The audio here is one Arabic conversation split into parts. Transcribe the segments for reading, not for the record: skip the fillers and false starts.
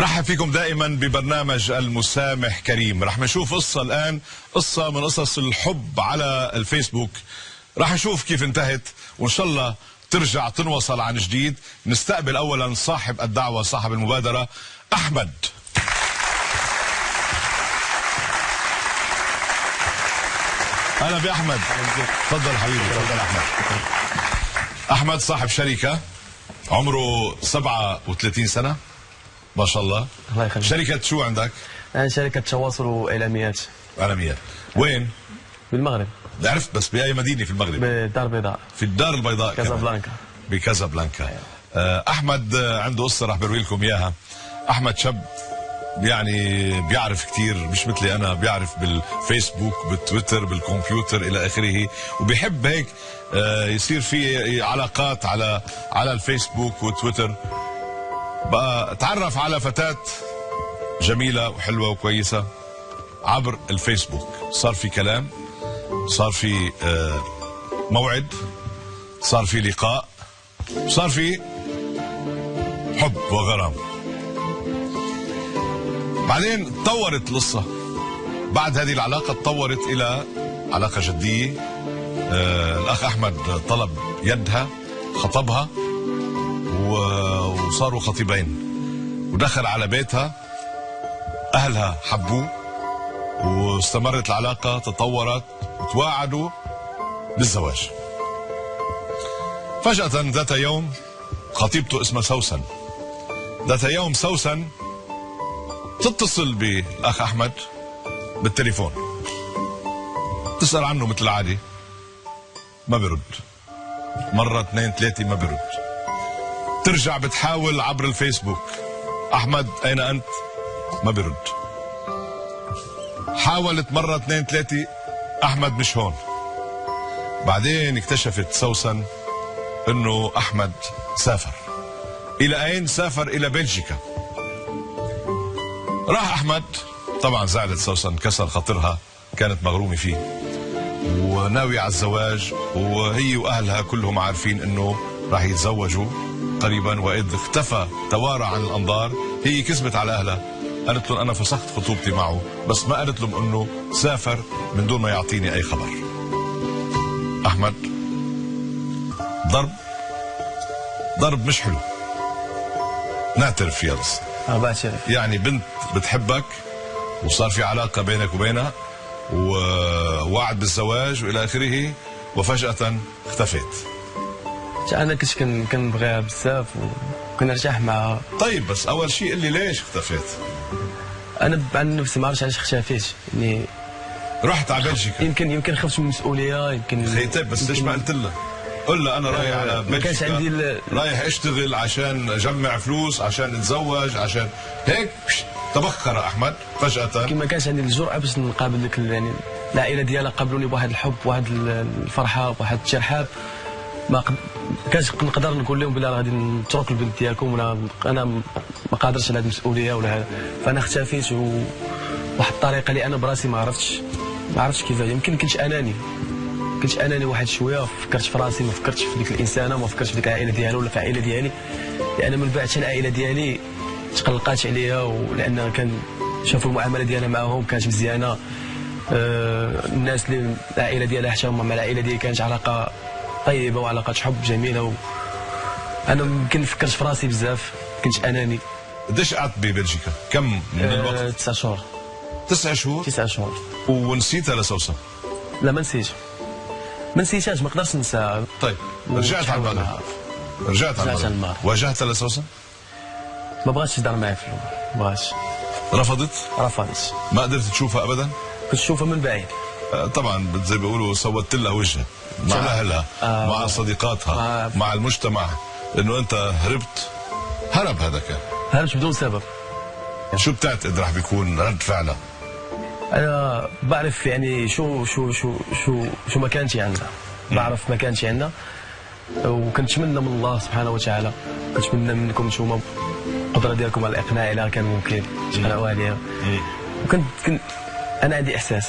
برحب فيكم دائما ببرنامج المسامح كريم. رح نشوف قصة الآن، قصة من قصص الحب على الفيسبوك. رح نشوف كيف انتهت وإن شاء الله ترجع تنوصل عن جديد. نستقبل أولا صاحب الدعوة، صاحب المبادرة، أحمد. أهلا بأحمد. تفضل حبيبي، تفضل أحمد. أحمد صاحب شركة عمره 37 سنة ما شاء الله. الله يخليك. شركة شو عندك؟ أنا شركة تواصل وإعلاميات. إعلاميات. وين؟ بالمغرب. عرفت، بس بأي مدينة في المغرب؟ بالدار البيضاء. في الدار البيضاء، كازابلانكا. بكازابلانكا. أحمد عنده قصة رح بروي لكم إياها. أحمد شاب يعني بيعرف كثير، مش مثلي أنا، بيعرف بالفيسبوك بالتويتر بالكمبيوتر إلى آخره، وبيحب هيك يصير في علاقات على الفيسبوك والتويتر. بقى تعرف على فتاة جميلة وحلوة وكويسة عبر الفيسبوك. صار في كلام، صار في موعد، صار في لقاء، صار في حب وغرام. بعدين تطورت القصة. بعد هذه العلاقة تطورت إلى علاقة جدية. الأخ أحمد طلب يدها، خطبها وصاروا خطيبين، ودخل على بيتها. أهلها حبوه واستمرت العلاقة، تطورت وتواعدوا بالزواج. فجأة ذات يوم خطيبته اسمها سوسن، ذات يوم سوسن تتصل بالأخ أحمد بالتليفون، تسأل عنه مثل العادة، ما برد. مرة اثنين ثلاثة ما برد. ترجع بتحاول عبر الفيسبوك، أحمد أين أنت؟ ما برد. حاولت مرة اثنين ثلاثة، أحمد مش هون. بعدين اكتشفت سوسن إنه أحمد سافر. إلى أين سافر؟ إلى بلجيكا. راح أحمد، طبعا زعلت سوسن، كسر خاطرها، كانت مغرومة فيه وناوية على الزواج، وهي وأهلها كلهم عارفين إنه راح يتزوجوا قريبا. وإذ اختفى توارى عن الأنظار، هي كذبت على أهلها، قالت لهم أنا فسخت خطوبتي معه، بس ما قالت لهم إنه سافر من دون ما يعطيني أي خبر. أحمد ضرب مش حلو، نعترف فيها. بس بعترف. يعني بنت بتحبك وصار في علاقة بينك وبينها ووعد بالزواج وإلى آخره، وفجأة اختفيت. أنا كنت كنبغيها بزاف وكنرتاح معها. طيب بس أول شيء قل لي ليش اختفيت؟ أنا عن نفسي ما عرفتش علاش اختفيت. يعني رحت على بلجيكا. يمكن خفت من المسؤولية، يمكن. خيتك، بس ليش ما قلت لها؟ قل لها أنا رايح على بلجيكا، ما كانش عندي رايح أشتغل عشان أجمع فلوس عشان أتزوج، عشان هيك تبخر أحمد فجأة. ما كانش عندي الجرأة باش نقابل لك، يعني العائلة ديالها قابلوني بواحد الحب، بواحد الفرحة، بواحد الترحاب. ما كانش نقدر نقول لهم بلا غادي نترك البنت ديالكم، ولا انا ما قادرش على هذه المسؤوليه ولا هذا. فانا اختفيت وواحد الطريقه اللي انا براسي ما عرفتش كيفاش. يمكن كنت اناني واحد شويه، فكرت في راسي، ما فكرتش في ديك الانسانه، ما فكرتش في ديك العائله ديالها ولا في العائله ديالي. لان من بعد حتى العائله ديالي تقلقات عليا، ولان كان شافوا المعامله ديالها معاهم كانت مزيانه. الناس اللي العائله ديالها حتى هما مع العائله ديالي كانت علاقه طيبه وعلاقات حب جميله. انا يمكن فكرت في راسي بزاف، كنت اناني. قديش قعدت ببلجيكا؟ كم من الوقت؟ 9 شهور. 9 شهور؟ 9 شهور. ونسيتها لسوسن؟ لا ما نسيتهاش، ما قدرتش ننساها. طيب رجعت على المغرب. رجعت على المغرب. واجهتها لسوسن؟ ما بغاتش تهضر معي في الاول، ما بغاتش. رفضت؟ ما قدرت تشوفها ابدا؟ كنت تشوفها من بعيد. طبعا زي ما بيقولوا سودت لها وجهها مع اهلها، مع صديقاتها، مع المجتمع، لانه انت هرب. هذا كان هربت بدون سبب. شو بتعتقد راح بيكون رد فعلها؟ انا بعرف يعني شو مكانتي عندها، بعرف مكانتي عندها، وكنتمنى من الله سبحانه وتعالى، كنتمنى منكم نتوما القدره ديالكم على الاقناع الا كان ممكن تقنعوا عليها. وكنت انا عندي احساس،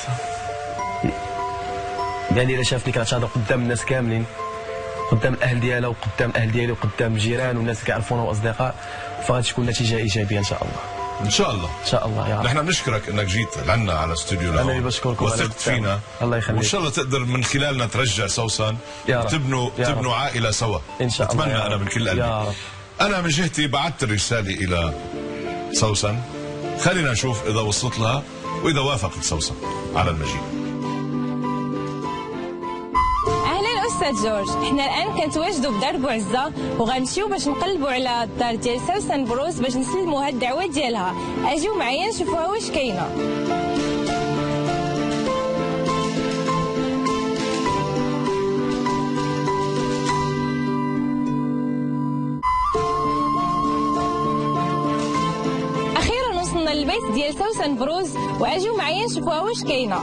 يعني الا شافني كنتهضر قدام الناس كاملين، قدام الاهل ديالها وقدام الاهل ديالي وقدام الجيران والناس اللي كيعرفونا واصدقاء، فغادي تكون نتيجه ايجابيه ان شاء الله. ان شاء الله. ان شاء الله يا رب. نحن بنشكرك انك جيت لعنا على استوديو انا اللي بشكركم، وثقت فينا. الله يخليك. وان شاء الله تقدر من خلالنا ترجع سوسن وتبنوا عائله سوا ان شاء الله. اتمنى انا من كل قلبي يا رب. انا من جهتي بعثت الرساله الى سوسن، خلينا نشوف اذا وصلت لها واذا وافقت سوسن على المجيء. أستاذ جورج، احنا الآن كنتواجدوا بدار بوعزة وغنمشيو باش نقلبوا على الدار ديال سوسن بروز باش نسلموا هاد الدعوة ديالها. أجيو معايا نشوفوها واش كاينة. أخيرا وصلنا للبيت ديال سوسن بروز وأجيو معايا نشوفوها واش كاينة.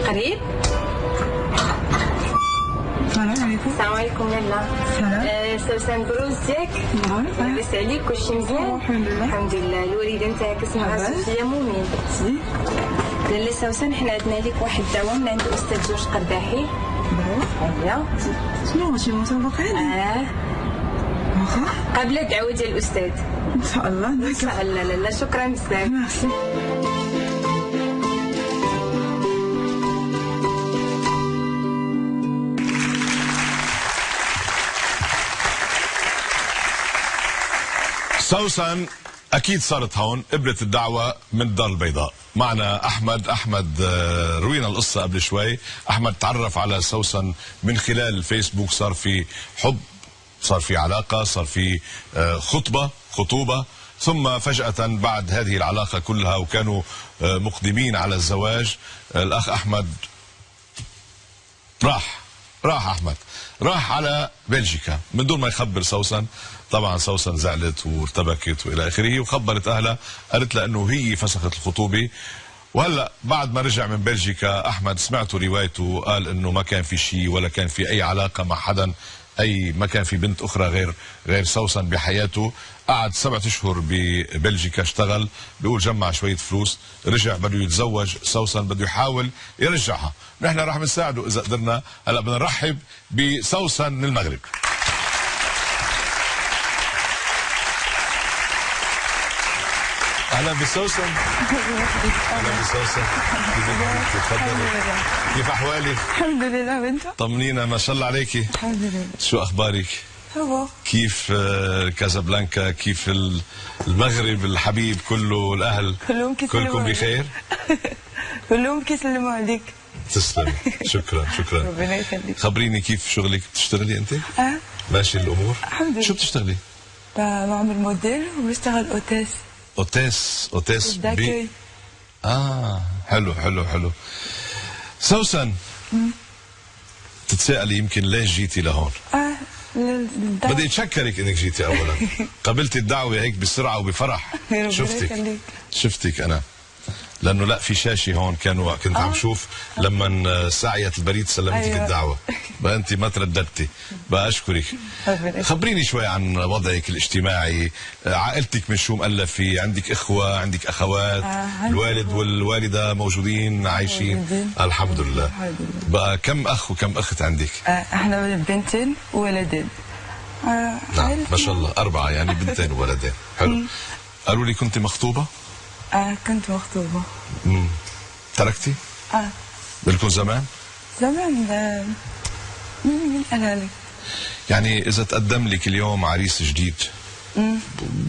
قريب. السلام عليكم. السلام عليكم لاله. السلام. سوسن بروز ديالك؟ نعم. لاباس عليك؟ كلشي مزيان؟ الحمد لله. الحمد لله. الوالده نتاعك اسمها صوفيا مؤمن. لاله سوسن، حنا عندنا لك واحد الدعوه من عند الاستاذ جورج قرداحي. هيا. شنو شي مسابقه هذه؟ واخا. قبل الدعوه ديال الاستاذ. ان شاء الله. ان شاء الله لاله، شكرا بزاف. ميرسي. سوسن اكيد صارت هون، قبلت الدعوه من الدار البيضاء. معنا احمد روينا القصه قبل شوي. احمد تعرف على سوسن من خلال الفيسبوك، صار في حب، صار في علاقه، صار في خطوبه، ثم فجاه بعد هذه العلاقه كلها وكانوا مقدمين على الزواج، الاخ احمد راح على بلجيكا من دون ما يخبر سوسن. طبعا سوسن زعلت وارتبكت والى اخره، وخبرت اهلها، قالت لها انه هي فسخت الخطوبه. وهلا بعد ما رجع من بلجيكا احمد سمعتوا روايته، قال انه ما كان في شيء ولا كان في اي علاقه مع حدا، ما كان في بنت اخرى غير سوسن بحياته. قعد 7 اشهر ببلجيكا، اشتغل، بيقول جمع شويه فلوس، رجع بده يتزوج سوسن، بده يحاول يرجعها. نحن راح نساعده اذا قدرنا. هلا بدنا نرحب بسوسن من المغرب. اهلا بسوسن. اهلا بسوسن. كيف احوالك؟ الحمد لله. وانت؟ طمنينا، ما شاء الله عليكي. الحمد لله. شو اخبارك؟ هو كيف كازابلانكا؟ كيف المغرب الحبيب كله، الاهل كلكم بخير؟ كلهم كيسلموا عليك. تسلم. شكرا. ربنا يخليك. خبريني كيف شغلك، بتشتغلي انت؟ ماشي الامور؟ الحمد لله. شو بتشتغلي؟ بعمل موديل وبشتغل اوتيس داكوي. حلو. سوسن، تتساءلي يمكن ليش جيتي لهون؟ بدي اتشكرك انك جيتي اولا. قبلتي الدعوه هيك بسرعه وبفرح. شفتك انا، لانه لا في شاشه هون كنت عم شوف لما ساعية البريد سلمتك. أيوة. الدعوه بقى انت ما ترددتي. بقى اشكرك. خبريني شوي عن وضعك الاجتماعي، عائلتك من شو مؤلفه؟ عندك اخوه، عندك اخوات؟ الوالد والوالده موجودين عايشين؟ الحمد لله. بقى كم اخ وكم اخت عندك؟ احنا بنتين وولدين. نعم ما شاء الله، 4 يعني، بنتين وولدين. حلو. قالوا لي كنت مخطوبه؟ كنت مخطوبة. تركتي؟ بالكم زمان؟ مين قال لك؟ يعني إذا تقدم لك اليوم عريس جديد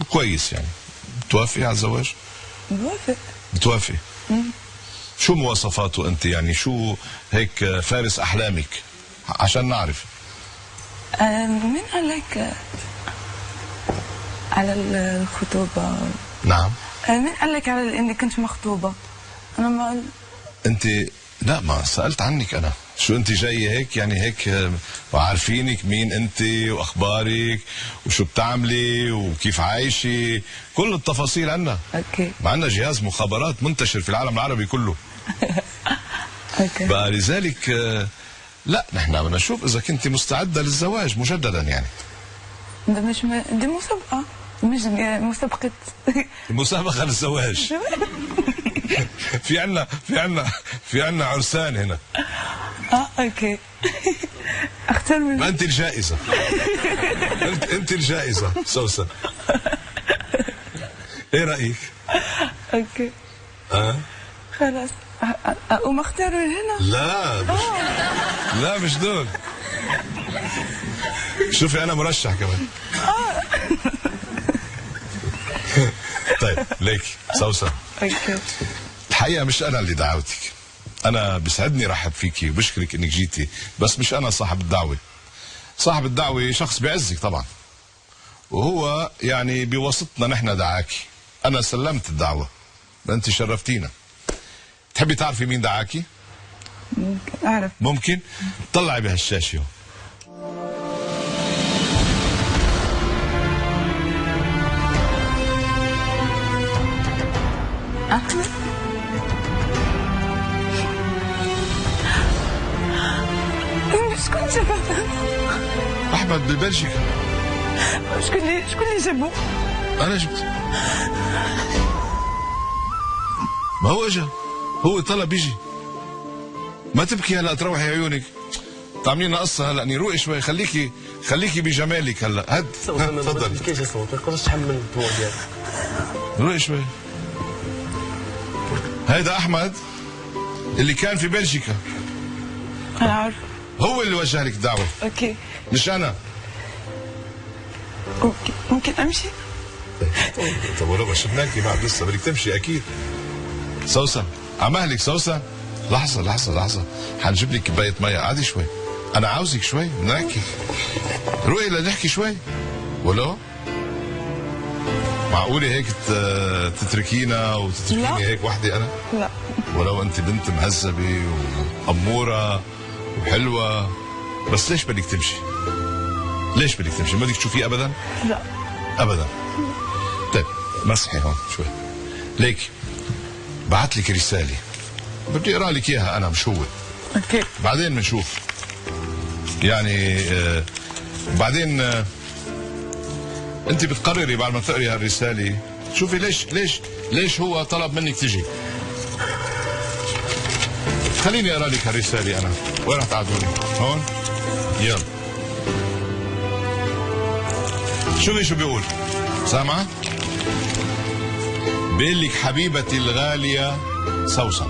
كويس، يعني بتوافقي على الزواج؟ بتوافقي؟ شو مواصفاته أنت؟ يعني شو هيك فارس أحلامك عشان نعرف؟ مين قال لك على الخطوبة؟ نعم. مين قال لك على اني كنت مخطوبه؟ انا ما انت لا، ما سالت عنك انا. شو انت جايه هيك يعني هيك وعارفينك مين انت واخبارك وشو بتعملي وكيف عايشه، كل التفاصيل عنا. اوكي. معنا جهاز مخابرات منتشر في العالم العربي كله. اوكي. بقى لذلك لا نحن بدنا نشوف اذا كنت مستعده للزواج مجددا يعني. ده مش دي مسابقة، مش مسابقة. مسابقه للزواج. في عنا عرسان هنا. اوكي. اختار من ما انت الجائزه. انت الجائزه سوسن. ايه رايك؟ اوكي. خلاص اقوم اختار من هنا. لا مش دول. شوفي انا مرشح كمان. طيب ليكي سوسن. اوكي. الحقيقه مش انا اللي دعوتك، انا بسعدني رحب فيكي وبشكرك انك جيتي، بس مش انا صاحب الدعوه. صاحب الدعوه شخص بيعزك طبعا، وهو يعني بواسطنا نحن دعاكي. انا سلمت الدعوه، انت شرفتينا. تحبي تعرفي مين دعاكي؟ ممكن اعرف. ممكن؟ طلعي بهالشاشه. احمد. شكون جابه؟ احمد ببلجيكا. شكون اللي جابه؟ انا جبت. ما هو اجا، هو طلب يجي. ما تبكي هلا تروحي عيونك، تعملي لنا قصه هلا. روقي شوي، خليكي بجمالك هلا. هد تفضل. كيفاش الصوت؟ ما تقدرش تحمل الدموع ديالك. روقي شوي. هيدا احمد اللي كان في بلجيكا. انا عارف. هو اللي وجه لك الدعوه. اوكي. مش انا. اوكي. ممكن امشي؟ طب ولو ما شفناكي بعد لسه بدك تمشي اكيد. سوسن عمهلك. سوسن لحظه حنجيب لك كوبايه ميه. قعدي شوي، انا عاوزك شوي نحكي. روقي لنحكي شوي. ولو معقوله هيك تتركينا وتتركيني هيك وحدي انا؟ لا. ولو انت بنت مهذبه واموره وحلوه، بس ليش بدك تمشي؟ ليش بدك تمشي؟ ما بدك تشوفيه ابدا؟ لا ابدا. طيب مسحي هون شوي. ليك بعت لك رساله بدي اقرا لك اياها انا مش هو. اوكي. بعدين بنشوف يعني بعدين انت بتقرري بعد ما تقري هالرساله. شوفي ليش هو طلب منك تجي. خليني اقرا لك هالرساله انا. وين رح تعدوني؟ هون؟ يلا شوفي شو بيقول. سامعه؟ بيقول لك حبيبتي الغاليه سوسن،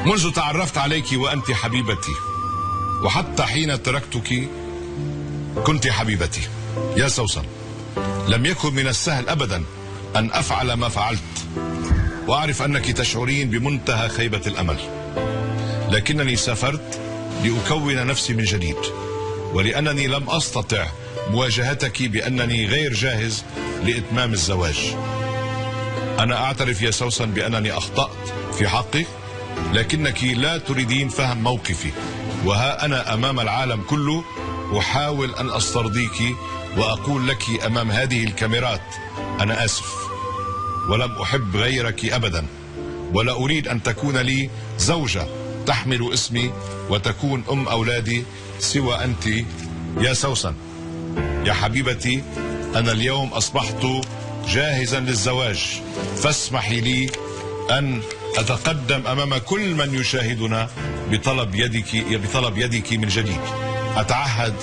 منذ تعرفت عليك وأنت حبيبتي، وحتى حين تركتك كنت حبيبتي. يا سوسن، لم يكن من السهل أبدا أن أفعل ما فعلت، وأعرف أنك تشعرين بمنتهى خيبة الأمل، لكنني سافرت لأكون نفسي من جديد، ولأنني لم أستطع مواجهتك بأنني غير جاهز لإتمام الزواج. أنا أعترف يا سوسن بأنني أخطأت في حقك، لكنك لا تريدين فهم موقفي، وها أنا أمام العالم كله أحاول أن أسترضيك وأقول لك أمام هذه الكاميرات أنا آسف، ولم أحب غيرك أبدا، ولا أريد أن تكون لي زوجة تحمل اسمي وتكون أم أولادي سوى أنت يا سوسن. يا حبيبتي، أنا اليوم أصبحت جاهزا للزواج، فاسمحي لي أن أتقدم أمام كل من يشاهدنا بطلب يدك من جديد. أتعهد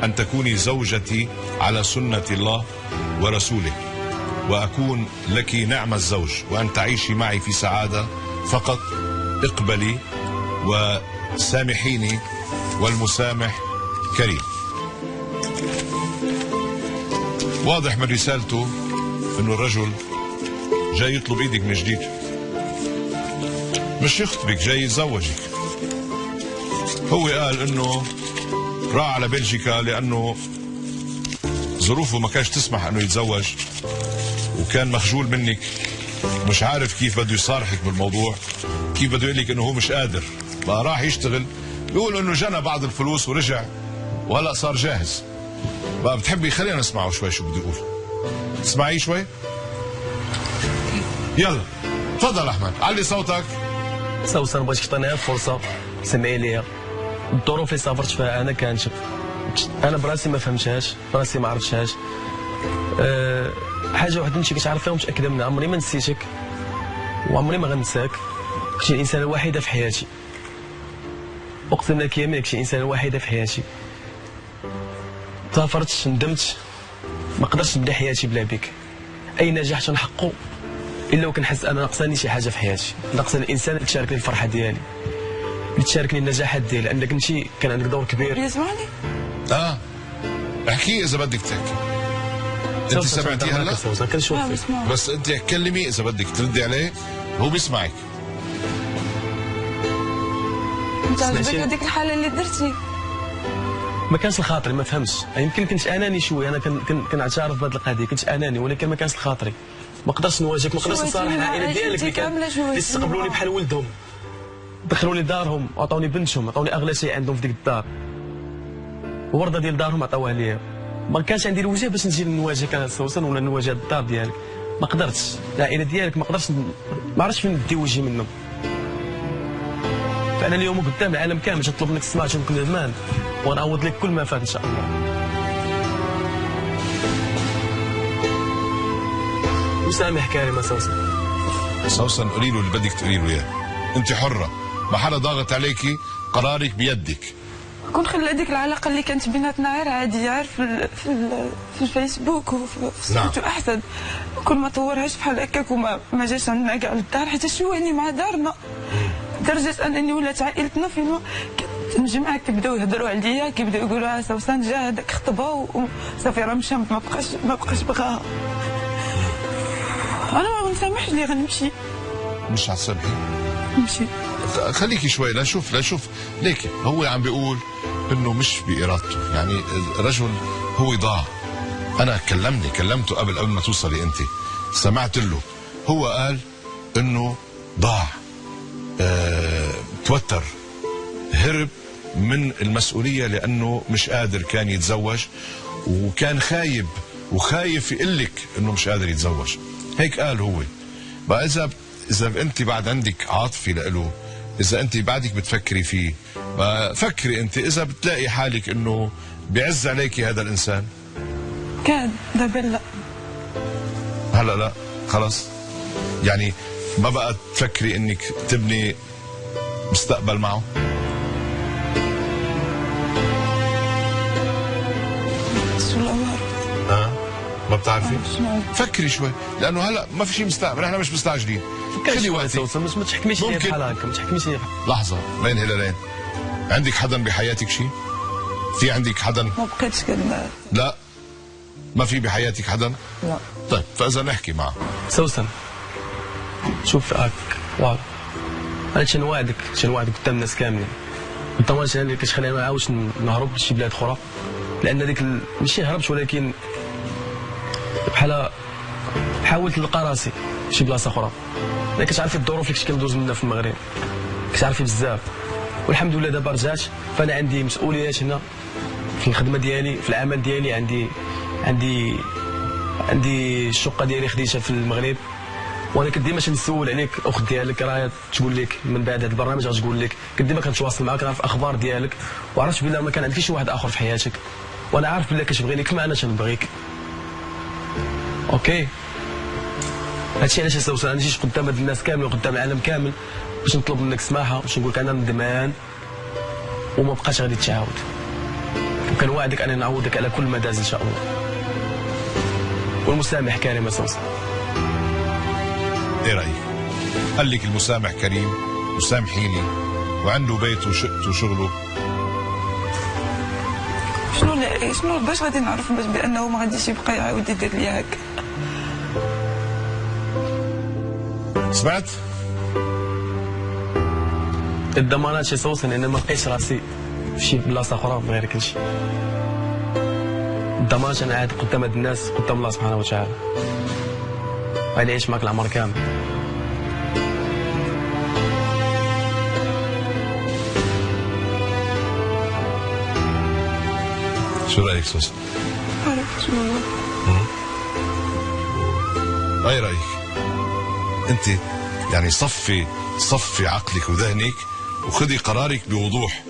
أن تكوني زوجتي على سنة الله ورسوله، وأكون لك نعم الزوج، وأن تعيشي معي في سعادة. فقط اقبلي وسامحيني، والمسامح كريم. واضح من رسالته انه الرجل جاي يطلب ايدك من جديد، مش يخطبك، جاي يتزوجك. هو قال انه راح على بلجيكا لانه ظروفه ما كانش تسمح انه يتزوج، وكان مخجول منك، مش عارف كيف بده يصارحك بالموضوع، كيف بده يقول لك انه هو مش قادر ما راح يشتغل، بيقول انه جنى بعض الفلوس ورجع وهلا صار جاهز. بقى بتحبي خلينا نسمعه شوي شو بده يقول. اسمعي شوي. يلا تفضل احمد، علي صوتك. سوسن بغيتك تعطيني فرصه سمعي ليا. الظروف اللي سافرت فيها انا كانت انا براسي ما فهمتهاش، براسي ما عرفتهاش. حاجه وحده انت كتعرف فيها ومتاكده منها، عمري ما نسيتك وعمري ما غنساك. كنتي الانسانه الوحيده في حياتي، اقسم لك يمين كنتي الانسانه الوحيده في حياتي. سافرت ندمت، ما قدرتش نبدا حياتي بلا بك. اي نجاح تنحقو الا وكنحس انا ناقصاني شي حاجه في حياتي، ناقصني الانسان اللي تشاركني الفرحه ديالي، اللي تشاركني النجاحات ديالي، لانك انت كان عندك دور كبير. يسمعني؟ احكي اذا بدك تحكي. انت سمعتي هلا؟ كنشوف فيك. بس انت كلمي اذا بدك تردي عليه، هو بيسمعك. انت عجبك هذيك الحاله اللي درتي؟ ما كانش الخاطري، ما فهمتش. يمكن كنت اناني شويه، انا كنعترف بهذه القضيه، كنت اناني ولكن ما كانش الخاطري. ما قدرتش نواجهك، ما قدرتش نصارح العائله ديالك اللي استقبلوني بحال ولدهم، دخلوني دارهم وعطوني بنتهم، عطوني اغلى شيء عندهم في ديك الدار. الورده ديال دارهم عطاوها ليا. ما كانش عندي الوجه باش نجي نواجهك انا سوسن ولا نواجه الدار ديالك، ما قدرتش. العائله ديالك ما قدرتش، ما عرفتش فين ندي وجهي منهم. فانا اليوم قدام العالم كامل تطلب منك تسمع كل زمان، ونعوض لك كل ما فات ان شاء الله. وسامح كريمه سوسن. سوسن قولي له اللي بدك تقولي له اياه، انت حره، ما حدا ضاغط عليكي، قرارك بيدك. كون خلي هذيك العلاقه اللي كانت بيناتنا غير عاديه، غير في الفيسبوك وفي الصوت احسن. كل ما طورهاش بحال هكاك وما جاش عندنا كاع للدار، حيت شواني مع دارنا لدرجه انني ولات عائلتنا فين نجمع كيبداو يهضروا عليا، كيبداو يقولوا سوسن جا هذاك خطبه وصافي راه مشى، ما بقاش بغاها. انا ما غنسامحش اللي غنمشي. مش هتسامحي؟ نمشي. خليكي شوي لنشوف ليك هو عم بيقول انه مش بارادته، يعني رجل هو ضاع. انا كلمته قبل ما توصلي انت، سمعت له، هو قال انه ضاع، توتر، هرب من المسؤوليه لانه مش قادر كان يتزوج، وكان خايف يقلك انه مش قادر يتزوج، هيك قال هو. بقى اذا انت بعد عندك عاطفه له، اذا انت بعدك بتفكري فيه، فكري انت اذا بتلاقي حالك انه بيعز عليكي هذا الانسان. كان دابا لا، هلا لا خلص، يعني ما بقى تفكري انك تبني مستقبل معه. ما بتعرفي؟ فكري شوي، لانه هلا ما في شيء مستقبل، احنا مش مستعجلين. خلي وقتك، ما تحكميش لي بحال هكا، ما تحكميش لي. لحظه، بين هلالين، عندك حدا بحياتك شيء؟ في عندك حدا؟ ما بقيتش لا ما في بحياتك حدا؟ لا. طيب فاذا نحكي معه. سوسن شوف هاك، واو، انا تنوعدك قدام الناس كاملين، الطماش اللي كتخلينا ما نعاودش نهرب لشي بلاد اخرى، لان ديك ماشي هربت ولكن بحال حاولت نلقى راسي في شي بلاصه اخرى. انا كتعرفي الظروف اللي كنت كندوز منها في المغرب، كتعرفي بزاف، والحمد لله دابا رجعت، فانا عندي مسؤوليات هنا في الخدمه ديالي، في العمل ديالي، عندي الشقه ديالي خديتها في المغرب، وانا كنت ديما تنسول عليك الاخت ديالك، راه تقول لك من بعد هذا البرنامج غتقول لك، كنت ديما كنتواصل معاك، نعرف الاخبار ديالك، وعرفت بلي ما كان عندك شي واحد اخر في حياتك، وانا عارف بلي كتبغيني كما انا تنبغيك. اوكي، هادشي علاش سوسن انا جيت قدام هاد الناس كامل وقدام العالم كامل باش نطلب منك سماحه، باش نقول لك انا ندمان وما بقاش غادي تعاود، وكنوعدك انني نعوضك على كل ما داز ان شاء الله. والمسامح كريم سوسن. ايه رايك؟ قال لك المسامح كريم وسامحيني، وعنده بيته وشقته وشغله. شنو باش غادي نعرف باش بانه ما غاديش يبقى يعاود يدير لي هكا؟ سمعت؟ الضمانات شي سوسن، انا ما لقيتش راسي في شي بلاصه اخرى من غير كلشي. الضمانات انا عاد قدام هاد الناس، قدام الله سبحانه وتعالى، غادي نعيش معاك العمر كامل. شو رايك سوسن؟ عرفت شو والله. اي رايك؟ انت يعني صفي عقلك وذهنك وخذي قرارك بوضوح.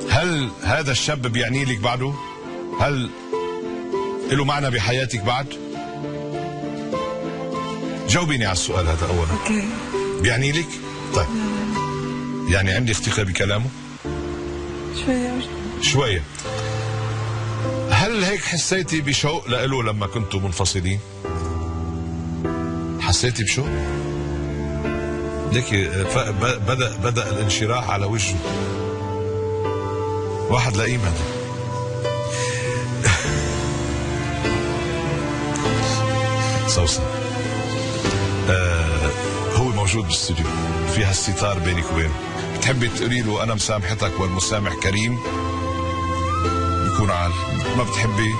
هل هذا الشاب بيعني لك بعده؟ هل له معنى بحياتك بعد؟ جاوبيني على السؤال هذا اولا. اوكي. بيعني لك؟ طيب يعني عندك ثقة بكلامه؟ شوية. هل هيك حسيتي بشوق لإله لما كنتوا منفصلين؟ حسيتي بشوق؟ ليك بدأ الانشراح على وجهه. واحد لئيم هذا. سوسن هو موجود بالاستوديو، في هالستار بينك وبينه، بتحبي تقولي له انا مسامحتك والمسامح كريم يكون عال، ما بتحبي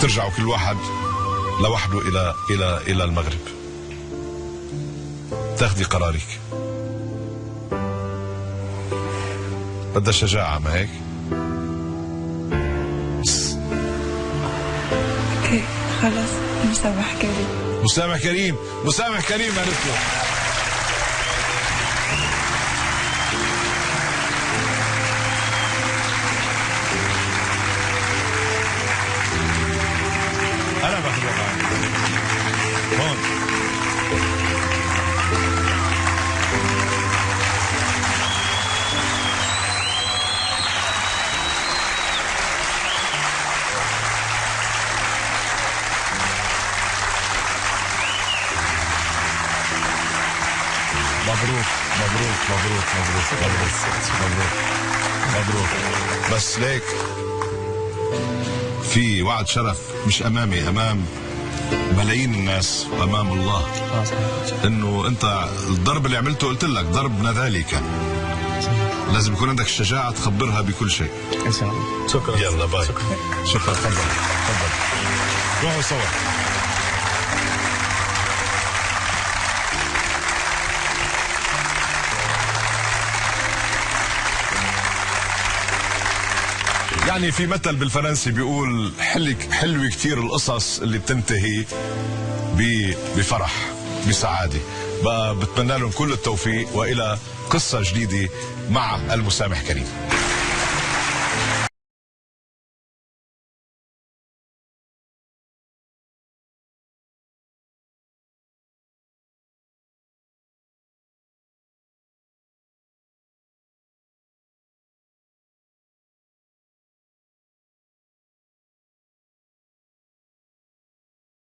ترجعوا كل واحد لوحده الى المغرب. تاخذي قرارك. بدها شجاعة ما هيك؟ اوكي خلص مسامح كريم. مسامح كريم، مسامح كريم قالت له. أنا بحبها هون. مبروك مبروك مبروك مبروك مبروك مبروك. بس ليك في وعد شرف مش امامي، امام ملايين الناس وامام الله، انه انت الضرب اللي عملته قلت لك ضرب نذالي كان. لازم يكون عندك الشجاعه تخبرها بكل شيء. ان شاء الله. شكرا. يلا باي. شكرا. تفضل تفضل. روحوا سوا. يعني في مثل بالفرنسي بيقول حلوة كتير القصص اللي بتنتهي بفرح بسعادة. بقى بتمنى لهم كل التوفيق وإلى قصة جديدة مع المسامح كريم.